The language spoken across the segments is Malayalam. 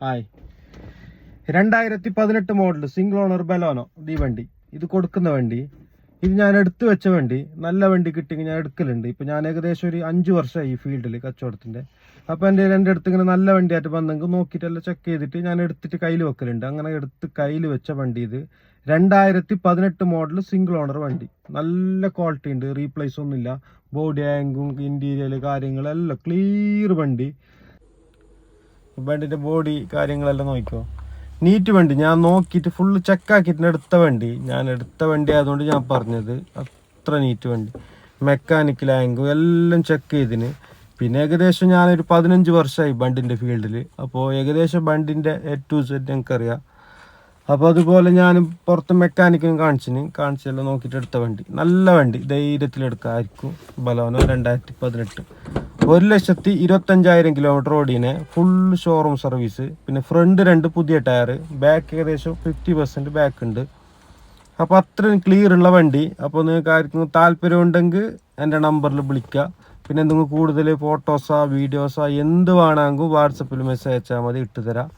ഹായ് 2018 മോഡൽ സിംഗിൾ ഓണർ ബലോനോ ഈ വണ്ടി. ഇത് കൊടുക്കുന്ന വണ്ടി. ഇത് ഞാൻ എടുത്തു വെച്ച വണ്ടി. നല്ല വണ്ടി കിട്ടിയെങ്കിൽ ഞാൻ എടുക്കലുണ്ട്. ഇപ്പൊ ഞാൻ ഏകദേശം ഒരു 5 വർഷമായി ഈ ഫീൽഡിൽ കച്ചവടത്തിന്റെ. അപ്പൊ എൻ്റെ അടുത്ത് ഇങ്ങനെ നല്ല വണ്ടിയായിട്ട് വന്നെങ്കിൽ നോക്കിയിട്ടെല്ലാം ചെക്ക് ചെയ്തിട്ട് ഞാൻ എടുത്തിട്ട് കയ്യിൽ വെക്കലുണ്ട്. അങ്ങനെ എടുത്ത് കയ്യിൽ വെച്ച വണ്ടി ഇത് 2018 മോഡൽ സിംഗിൾ ഓണർ വണ്ടി. നല്ല ക്വാളിറ്റി ഉണ്ട്, റീപ്ലേസ് ഒന്നുമില്ല. ബോഡി ആംഗും ഇന്റീരിയൽ കാര്യങ്ങളെല്ലാം ക്ലിയർ വണ്ടി. വണ്ടിന്റെ ബോഡി കാര്യങ്ങളെല്ലാം നോക്കിക്കോ, നീറ്റ് വണ്ടി. ഞാൻ നോക്കിയിട്ട് ഫുള്ള് ചെക്കാക്കിയിട്ട് എടുത്ത വണ്ടി. ഞാൻ എടുത്ത വണ്ടി ആയതുകൊണ്ട് ഞാൻ പറഞ്ഞത് അത്ര നീറ്റ് വണ്ടി. മെക്കാനിക്കൽ ആംഗും എല്ലാം ചെക്ക് ചെയ്തിന്. പിന്നെ ഏകദേശം ഞാനൊരു 15 വർഷമായി ബണ്ടിൻ്റെ ഫീൽഡിൽ. അപ്പോൾ ഏകദേശം ബണ്ടിൻ്റെ A to Z എനിക്കറിയാം. അപ്പോൾ അതുപോലെ ഞാൻ പുറത്ത് മെക്കാനിക്കും കാണിച്ചെല്ലാം നോക്കിയിട്ട് എടുത്ത വണ്ടി. നല്ല വണ്ടി, ധൈര്യത്തിലെടുക്കാമായിരിക്കും. ബലോനോ 2018. 1,25,000 കിലോമീറ്റർ ഓടിനെ. Full showroom service. പിന്നെ ഫ്രണ്ട് 2 പുതിയ ടയർ, ബാക്ക് ഏകദേശം 50% ബാക്ക് ഉണ്ട്. അപ്പോൾ അത്രയും ക്ലിയർ ഉള്ള വണ്ടി. അപ്പോൾ നിങ്ങൾക്ക് ആർക്കും താല്പര്യം ഉണ്ടെങ്കിൽ എൻ്റെ നമ്പറിൽ വിളിക്കുക. പിന്നെ എന്തെങ്കിലും കൂടുതൽ ഫോട്ടോസോ വീഡിയോസോ എന്ത് വേണമെങ്കിൽ വാട്സപ്പിൽ മെസ്സേജ് അയച്ചാൽ മതി, ഇട്ടുതരാം.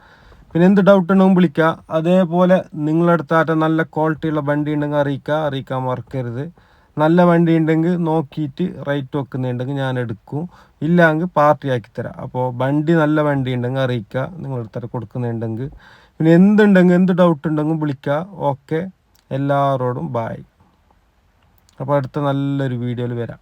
പിന്നെ എന്ത് ഡൗട്ട് ഉണ്ടെങ്കിൽ വിളിക്കുക. അതേപോലെ നിങ്ങളടുത്തായിട്ട് നല്ല ക്വാളിറ്റി ഉള്ള വണ്ടി ഉണ്ടെങ്കിൽ അറിയിക്കാൻ മറക്കരുത്. നല്ല വണ്ടി ഉണ്ടെങ്കിൽ നോക്കിയിട്ട് റേറ്റ് വെക്കുന്നുണ്ടെങ്കിൽ ഞാൻ എടുക്കും, ഇല്ലെങ്കിൽ പാർട്ടി ആക്കി തരാം. അപ്പോൾ വണ്ടി നല്ല വണ്ടി ഉണ്ടെങ്കിൽ അറിയിക്കുക, നിങ്ങളടുത്തായിട്ട് കൊടുക്കുന്നുണ്ടെങ്കിൽ. പിന്നെ എന്ത് ഡൗട്ട് ഉണ്ടെങ്കിൽ വിളിക്കുക. ഓക്കെ, എല്ലാവരോടും ബായ്. അപ്പോൾ അടുത്ത നല്ലൊരു വീഡിയോയിൽ വരാം.